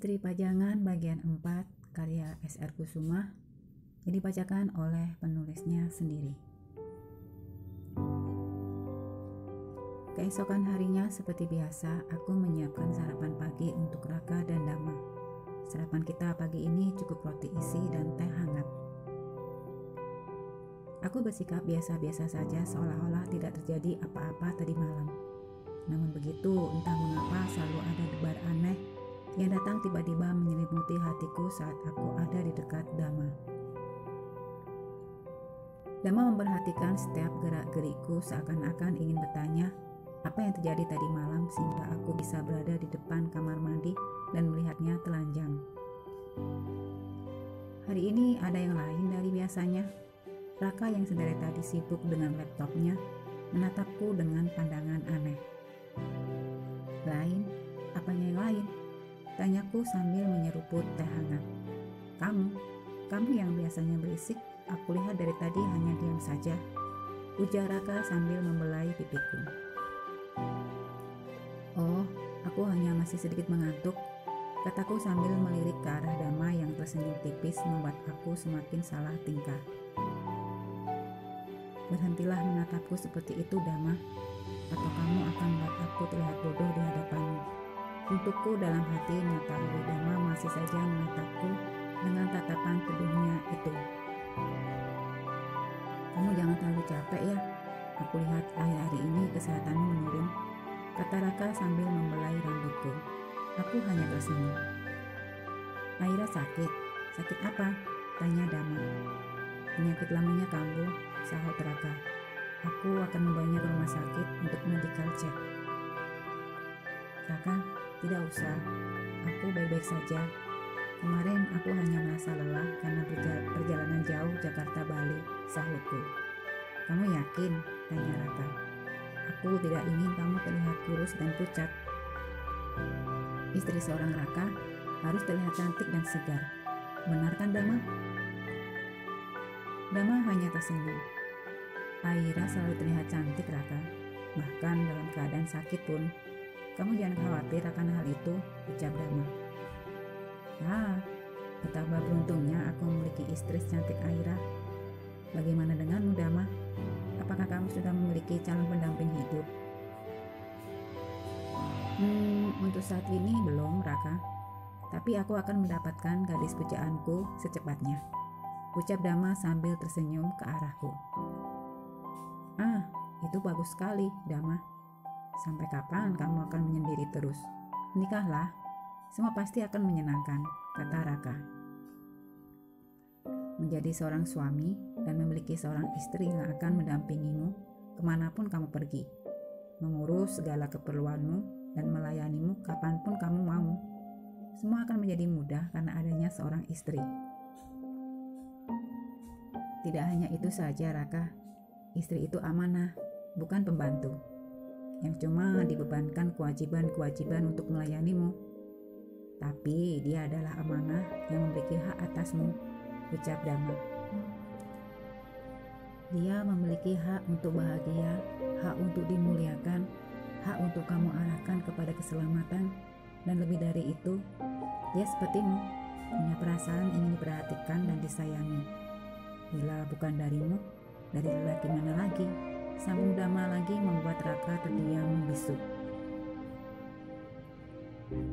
Istri Pajangan bagian 4 karya S.R. Kusuma yang dibacakan oleh penulisnya sendiri. Keesokan harinya seperti biasa aku menyiapkan sarapan pagi untuk Raka dan Dama. Sarapan kita pagi ini cukup roti isi dan teh hangat. Aku bersikap biasa-biasa saja seolah-olah tidak terjadi apa-apa tadi malam. Namun begitu, entah mengapa selalu ada debar aneh yang datang tiba-tiba menyelimuti hatiku saat aku ada di dekat Dama. Dama memperhatikan setiap gerak-gerikku seakan-akan ingin bertanya apa yang terjadi tadi malam sehingga aku bisa berada di depan kamar mandi dan melihatnya telanjang. Hari ini ada yang lain dari biasanya. Raka yang sedari tadi sibuk dengan laptopnya menatapku dengan pandangan aneh. Lain? Apanya yang lain? Tanyaku sambil menyeruput teh hangat. Kamu yang biasanya berisik, aku lihat dari tadi hanya diam saja, ujar Raka sambil membelai pipiku. Oh, aku hanya masih sedikit mengantuk, kataku sambil melirik ke arah Dama yang tersenyum tipis membuat aku semakin salah tingkah. Berhentilah menatapku seperti itu, Dama, atau kamu akan membuat aku terlihat bodoh di hadapanmu. Untukku dalam hati mengetahui Dama masih saja menatapku dengan tatapan teduhnya itu. Kamu jangan terlalu capek ya, aku lihat akhir-hari ini kesehatanmu menurun, kata Raka sambil membelai rambutku. Aku hanya tersenyum. Aira sakit? Sakit apa? Tanya Dama. Penyakit lamanya kambuh, sahut Raka. Aku akan membawanya ke rumah sakit untuk medical check. Raka, tidak usah. Aku baik-baik saja. Kemarin aku hanya merasa lelah karena perjalanan jauh Jakarta-Bali, sahutku. Kamu yakin? Tanya Raka. Aku tidak ingin kamu terlihat kurus dan pucat. Istri seorang Raka harus terlihat cantik dan segar. Benar kan, Dama? Dama hanya tersenyum. Aira selalu terlihat cantik, Raka. Bahkan dalam keadaan sakit pun. Kamu jangan khawatir akan hal itu, ucap Dama. Ya, betapa beruntungnya aku memiliki istri secantik Aira. Bagaimana denganmu, Dama? Apakah kamu sudah memiliki calon pendamping hidup? Untuk saat ini belum, Raka. Tapi aku akan mendapatkan gadis pujaanku secepatnya, ucap Dama sambil tersenyum ke arahku. Ah, itu bagus sekali, Dama. Sampai kapan kamu akan menyendiri terus? Nikahlah, semua pasti akan menyenangkan, kata Raka. Menjadi seorang suami dan memiliki seorang istri yang akan mendampingimu kemanapun kamu pergi, mengurus segala keperluanmu dan melayanimu kapanpun kamu mau. Semua akan menjadi mudah karena adanya seorang istri. Tidak hanya itu saja, Raka. Istri itu amanah, bukan pembantu yang cuma dibebankan kewajiban-kewajiban untuk melayanimu. Tapi dia adalah amanah yang memiliki hak atasmu, ucap Dama. Dia memiliki hak untuk bahagia, hak untuk dimuliakan, hak untuk kamu arahkan kepada keselamatan, dan lebih dari itu, dia sepertimu, punya perasaan ingin diperhatikan dan disayangi. Bila bukan darimu, dari lelaki mana lagi? Sambung Dama lagi membuat Raka terdiam membisu.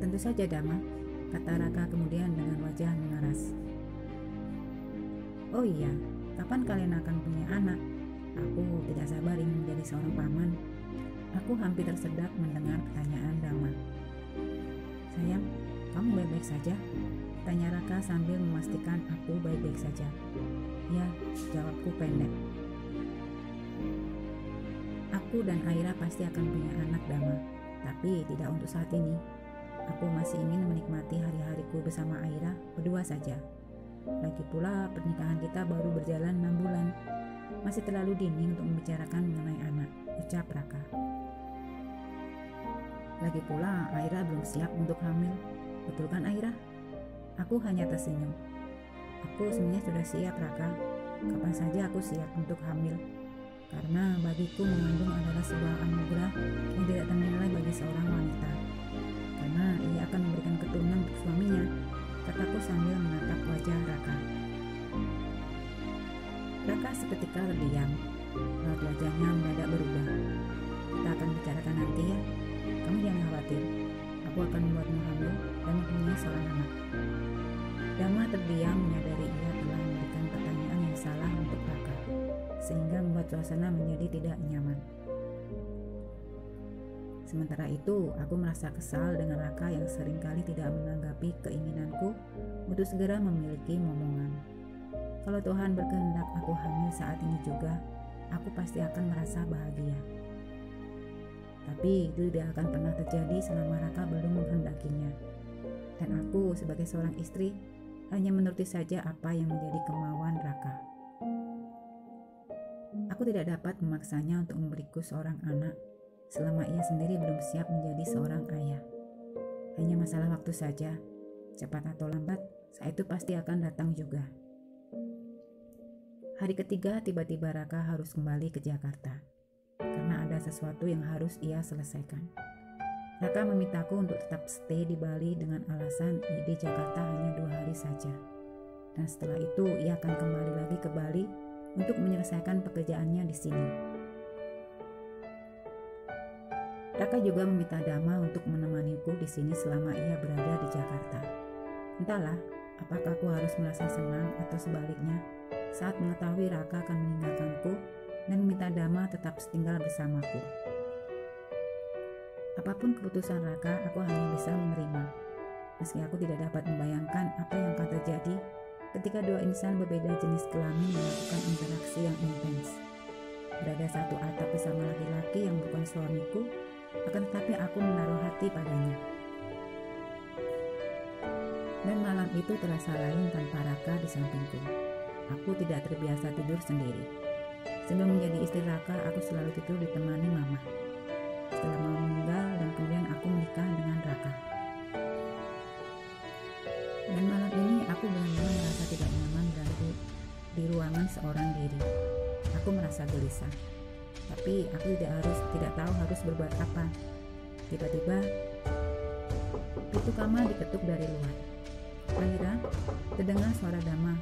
Tentu saja, Dama, kata Raka kemudian dengan wajah mengaras. Oh iya, kapan kalian akan punya anak? Aku tidak sabar ingin menjadi seorang paman. Aku hampir tersedak mendengar pertanyaan Dama. Sayang, kamu baik-baik saja? Tanya Raka sambil memastikan aku baik-baik saja. Ya, jawabku pendek. Aku dan Aira pasti akan punya anak, Dama, tapi tidak untuk saat ini. Aku masih ingin menikmati hari-hariku bersama Aira berdua saja. Lagi pula pernikahan kita baru berjalan 6 bulan. Masih terlalu dini untuk membicarakan mengenai anak, ucap Raka. Lagi pula Aira belum siap untuk hamil. Betul kan, Aira? Aku hanya tersenyum. Aku sebenarnya sudah siap, Raka. Kapan saja aku siap untuk hamil. Karena bagiku mengandung adalah sebuah anugerah yang tidak ternilai bagi seorang wanita. Karena ia akan memberikan keturunan suaminya, kataku sambil menatap wajah Raka. Raka seketika terdiam, raut wajahnya mendadak berubah. Kita akan bicarakan nanti ya, kamu jangan khawatir, aku akan membuatmu hamil dan mempunyai seorang anak. Dama terdiam menyadari ia telah memberikan pertanyaan yang salah untuk Raka, sehingga membuat suasana menjadi tidak nyaman. Sementara itu, aku merasa kesal dengan Raka yang seringkali tidak menanggapi keinginanku untuk segera memiliki momongan. Kalau Tuhan berkehendak aku hamil saat ini juga, aku pasti akan merasa bahagia. Tapi itu tidak akan pernah terjadi selama Raka belum menghendakinya. Dan aku sebagai seorang istri hanya menuruti saja apa yang menjadi kemauan Raka. Aku tidak dapat memaksanya untuk memberiku seorang anak selama ia sendiri belum siap menjadi seorang ayah. Hanya masalah waktu saja, cepat atau lambat, saat itu pasti akan datang juga. Hari ketiga tiba-tiba Raka harus kembali ke Jakarta, karena ada sesuatu yang harus ia selesaikan. Raka memintaku untuk tetap stay di Bali dengan alasan di Jakarta hanya 2 hari saja. Dan setelah itu ia akan kembali lagi ke Bali untuk menyelesaikan pekerjaannya di sini. Raka juga meminta Dama untuk menemaniku di sini selama ia berada di Jakarta. Entahlah, apakah aku harus merasa senang atau sebaliknya saat mengetahui Raka akan meninggalkanku dan meminta Dama tetap tinggal bersamaku. Apapun keputusan Raka, aku hanya bisa menerima. Meski aku tidak dapat membayangkan apa yang akan terjadi ketika dua insan berbeda jenis kelamin melakukan interaksi yang intens. Berada satu atap bersama laki-laki yang bukan suamiku, akan tetapi aku menaruh hati padanya. Dan malam itu terasa lain tanpa Raka di sampingku. Aku tidak terbiasa tidur sendiri. Sebelum menjadi istri Raka, aku selalu tidur ditemani mama. Setelah mama meninggal dan kemudian aku menikah dengan Raka. Dan malam ini aku benar-benar merasa tidak nyaman berada di ruangan seorang diri. Aku merasa gelisah. Tapi aku tidak tahu harus berbuat apa. Tiba-tiba pintu kamar diketuk dari luar. Akhirnya terdengar suara Dama.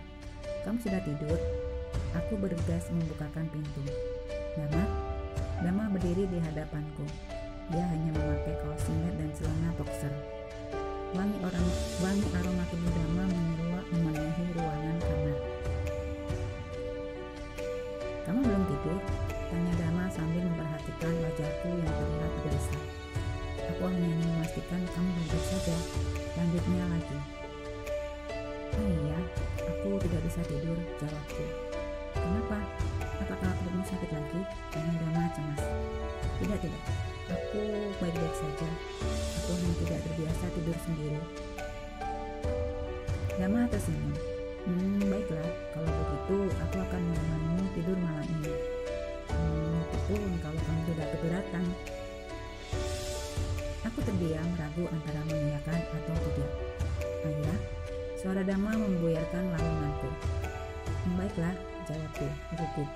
Kamu sudah tidur? Aku bergegas membukakan pintu. Dama berdiri di hadapanku. Dia hanya memakai kaos singlet dan celana boxer. Wangi aroma tubuh Dama memenuhi ruangan kamar. Kamu belum tidur? Tanya Dama sambil memperhatikan wajahku yang terlihat gelisah. Aku hanya ingin memastikan kamu baik saja. Lanjutnya lagi. Oh iya, aku tidak bisa tidur, jawabku. Kenapa? Apakah perutmu sakit lagi? Tanya Dama cemas. Tidak, aku baik-baik saja. Aku hanya tidak terbiasa tidur sendiri. Dama tersenyum. Baiklah, kalau begitu aku akan menemanimu tidur malam ini. Meskipun kalau kamu tidak keberatan. Aku terdiam ragu antara mengiyakan atau tidak. Akhirnya, suara Dama membuyarkan lamunanku. Baiklah, jawabku, gugup.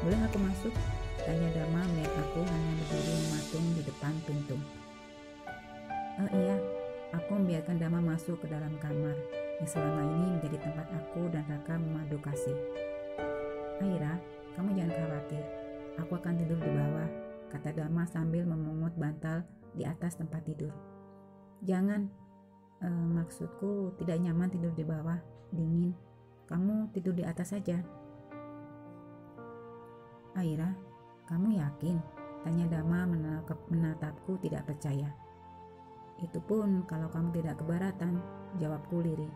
Boleh aku masuk? Tanya Dama melihat aku hanya berdiri mematung di depan pintu. Oh iya, aku membiarkan Dama masuk ke dalam kamar yang selama ini menjadi tempat aku dan Raka memadu kasih. Aira, kamu jangan khawatir. Aku akan tidur di bawah, kata Dama sambil memungut bantal di atas tempat tidur. Jangan, maksudku tidak nyaman tidur di bawah, dingin. Kamu tidur di atas saja. Aira, kamu yakin? Tanya Dama menatapku tidak percaya. Itu pun kalau kamu tidak keberatan, jawabku lirih.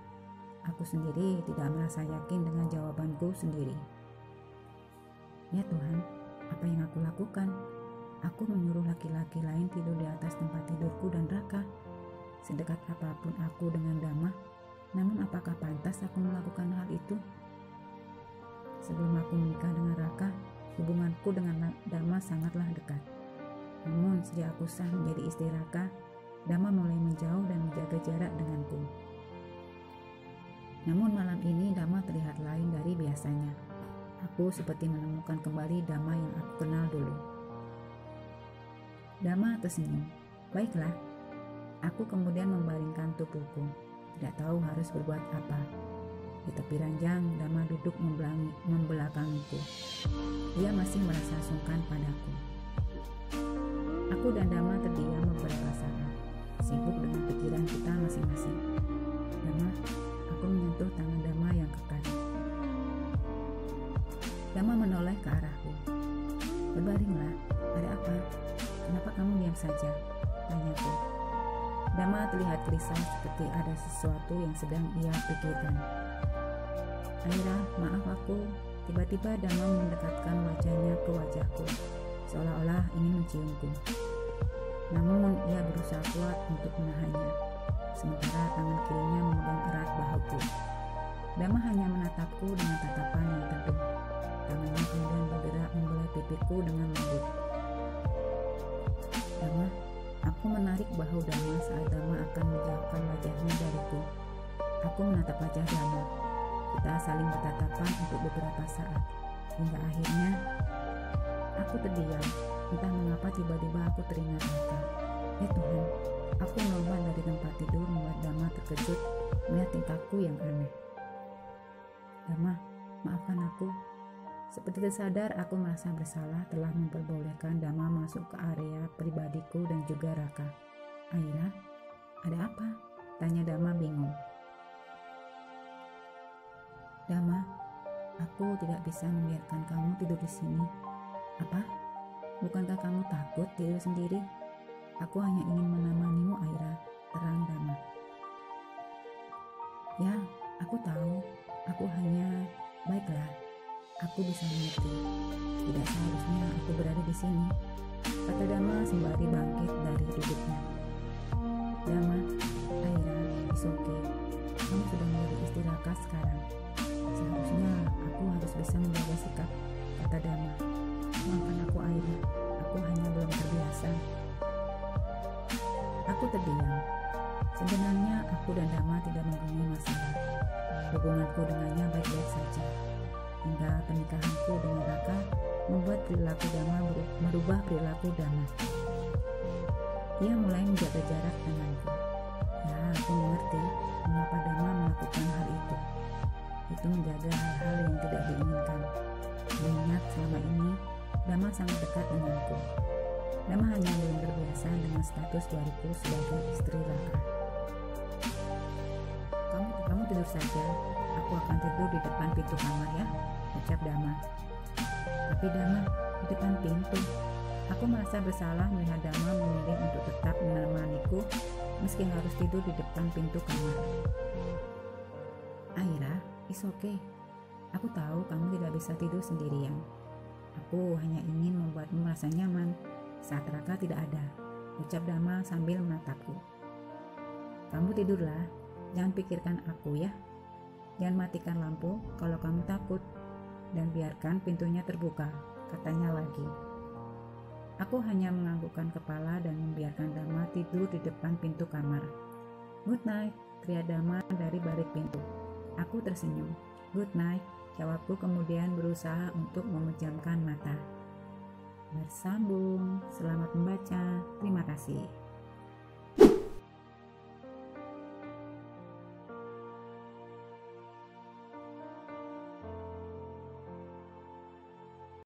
Aku sendiri tidak merasa yakin dengan jawabanku sendiri. Ya Tuhan, apa yang aku lakukan? Aku menyuruh laki-laki lain tidur di atas tempat tidurku dan Raka. Sedekat apapun aku dengan Dama, namun apakah pantas aku melakukan hal itu? Sebelum aku menikah dengan Raka, hubunganku dengan Dama sangatlah dekat. Namun sejak aku sah menjadi istri Raka, Dama mulai menjauh dan menjaga jarak denganku. Namun malam ini Dama terlihat lain dari biasanya. Aku seperti menemukan kembali Dama yang aku kenal dulu. Dama tersenyum. Baiklah. Aku kemudian membaringkan tubuhku. tidak tahu harus berbuat apa. Di tepi ranjang, Dama duduk membelakangiku. Ia masih merasa sungkan padaku. Aku dan Dama terdiam beberapa saat, sibuk dengan pikiran kita masing-masing. Dama, aku menyentuh tangan Dama yang kekar. Dama menoleh ke arahku. Berbaringlah, ada apa? Kenapa kamu diam saja? Tanyaku. Dama terlihat gelisah seperti ada sesuatu yang sedang ia pikirkan. Aira, maaf aku. Tiba-tiba Dama mendekatkan wajahnya ke wajahku, seolah-olah ingin menciumku. Namun ia berusaha kuat untuk menahannya, sementara tangan kirinya memegang erat bahuku. Dama hanya menatapku dengan tatapan yang teduh. Tangannya kemudian bergerak membelai pipiku dengan lembut. Dama, aku menarik bahu Dama saat Dama akan menjauhkan wajahnya dariku. Aku menatap wajah Dama. Kita saling bertatapan untuk beberapa saat, hingga akhirnya aku terdiam. Entah mengapa tiba-tiba aku teringat Raka. Ya Tuhan, aku melompat dari tempat tidur membuat Dama terkejut melihat tingkahku yang aneh. Dama, maafkan aku. Seperti tersadar, aku merasa bersalah telah memperbolehkan Dama masuk ke area pribadiku dan juga Raka. Aira, ada apa? Tanya Dama bingung. Dama, aku tidak bisa membiarkan kamu tidur di sini. Apa? Bukankah kamu takut tidur sendiri? Aku hanya ingin menemanimu, Aira, terang Dama. Ya, aku tahu. Aku hanya... Baiklah, aku bisa mengerti. Tidak seharusnya aku berada di sini, kata Dama sembari bangkit dari duduknya. Dama, Aira, it's okay. Kamu sudah menjadi istri Raka sekarang. Seharusnya aku harus bisa menjaga sikap, kata Dama. Maafkan aku, Aira. Aku hanya belum terbiasa. Aku terdiam. Sebenarnya aku dan Dama tidak mempunyai masalah. Hubunganku dengannya baik-baik saja. Hingga pernikahanku dengan Raka membuat perilaku Dama merubah perilaku Dama. Ia mulai menjaga jarak denganku. Ya, aku mengerti mengapa Dama melakukan hal itu. Itu menjaga hal-hal yang tidak diinginkan. Mengingat selama ini Dama sangat dekat denganku. Dama hanya belum terbiasa dengan status baruku sebagai istri Raka. Kamu tidur saja. Aku akan tidur di depan pintu kamar ya, ucap Dama. Tapi Dama, di depan pintu. Aku merasa bersalah melihat Dama memilih untuk tetap menemaniku meski harus tidur di depan pintu kamar. Aira, it's okay. Aku tahu kamu tidak bisa tidur sendirian. Aku hanya ingin membuatmu merasa nyaman saat Raka tidak ada, ucap Dama sambil menatapku. Kamu tidurlah, jangan pikirkan aku ya. Jangan matikan lampu kalau kamu takut, dan biarkan pintunya terbuka, katanya lagi. Aku hanya menganggukkan kepala dan membiarkan Dama tidur di depan pintu kamar. Good night, teriak Dama dari balik pintu. Aku tersenyum. Good night, jawabku kemudian berusaha untuk memejamkan mata. Bersambung, selamat membaca, terima kasih.